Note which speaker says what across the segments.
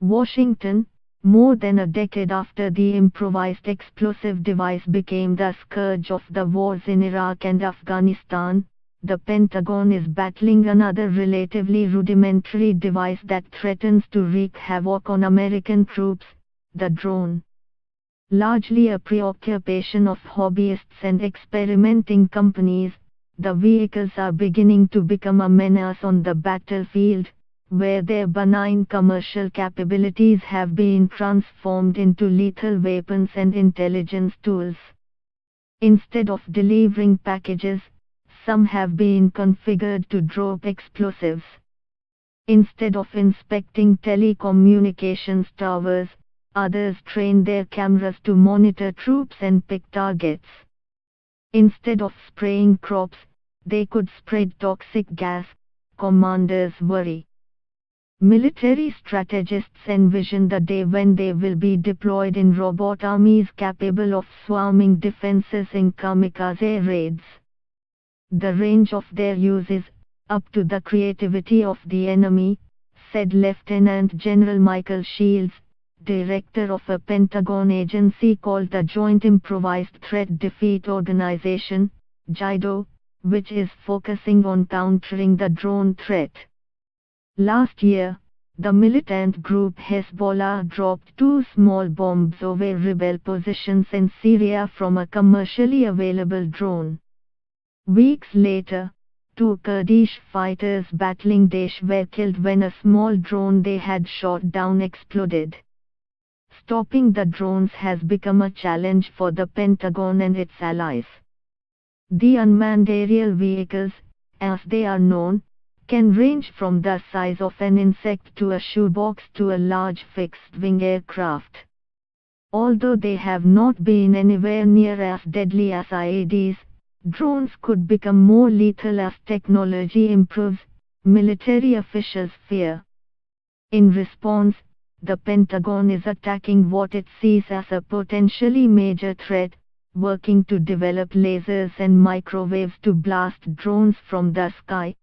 Speaker 1: Washington, more than a decade after the improvised explosive device became the scourge of the wars in Iraq and Afghanistan, the Pentagon is battling another relatively rudimentary device that threatens to wreak havoc on American troops, the drone. Largely a preoccupation of hobbyists and experimenting companies, the vehicles are beginning to become a menace on the battlefield, where their benign commercial capabilities have been transformed into lethal weapons and intelligence tools. Instead of delivering packages, some have been configured to drop explosives. Instead of inspecting telecommunications towers, others train their cameras to monitor troops and pick targets. Instead of spraying crops, they could spread toxic gas, commanders worry. Military strategists envision the day when they will be deployed in robot armies capable of swarming defenses in kamikaze raids. The range of their use is up to the creativity of the enemy, said Lieutenant General Michael Shields, director of a Pentagon agency called the Joint Improvised Threat Defeat Organization, JIDO, which is focusing on countering the drone threat. Last year, the militant group Hezbollah dropped 2 small bombs over rebel positions in Syria from a commercially available drone. Weeks later, 2 Kurdish fighters battling Daesh were killed when a small drone they had shot down exploded. Stopping the drones has become a challenge for the Pentagon and its allies. The unmanned aerial vehicles, as they are known, can range from the size of an insect to a shoebox to a large fixed-wing aircraft. Although they have not been anywhere near as deadly as IEDs, drones could become more lethal as technology improves, military officials fear. In response, the Pentagon is attacking what it sees as a potentially major threat, working to develop lasers and microwaves to blast drones from the sky.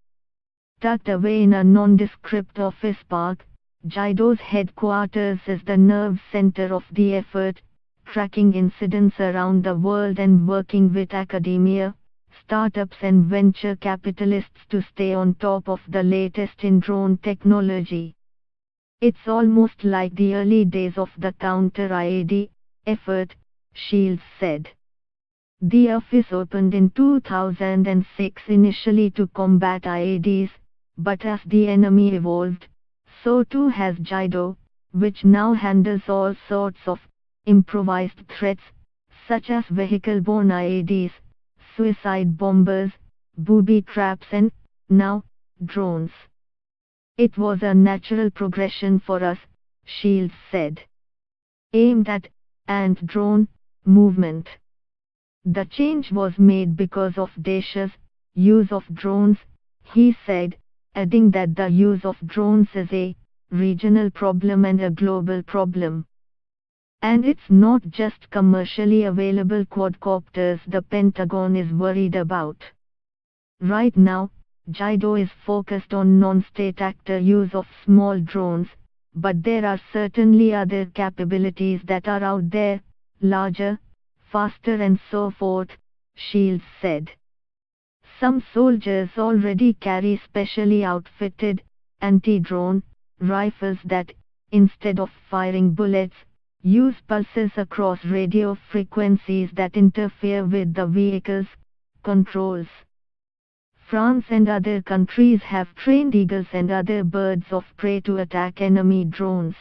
Speaker 1: Tucked away in a nondescript office park, JIDO's headquarters is the nerve center of the effort, tracking incidents around the world and working with academia, startups and venture capitalists to stay on top of the latest in drone technology. It's almost like the early days of the counter-IED effort, Shields said. The office opened in 2006 initially to combat IEDs, but as the enemy evolved, so too has JIDO, which now handles all sorts of improvised threats, such as vehicle-borne IEDs, suicide bombers, booby traps and, now, drones. It was a natural progression for us, Shields said. Aimed at, and drone, movement. The change was made because of Daesh's use of drones, he said, adding that the use of drones is a regional problem and a global problem. And it's not just commercially available quadcopters the Pentagon is worried about. Right now, JIDO is focused on non-state actor use of small drones, but there are certainly other capabilities that are out there, larger, faster and so forth, Shields said. Some soldiers already carry specially outfitted, anti-drone, rifles that, instead of firing bullets, use pulses across radio frequencies that interfere with the vehicle's controls. France and other countries have trained eagles and other birds of prey to attack enemy drones.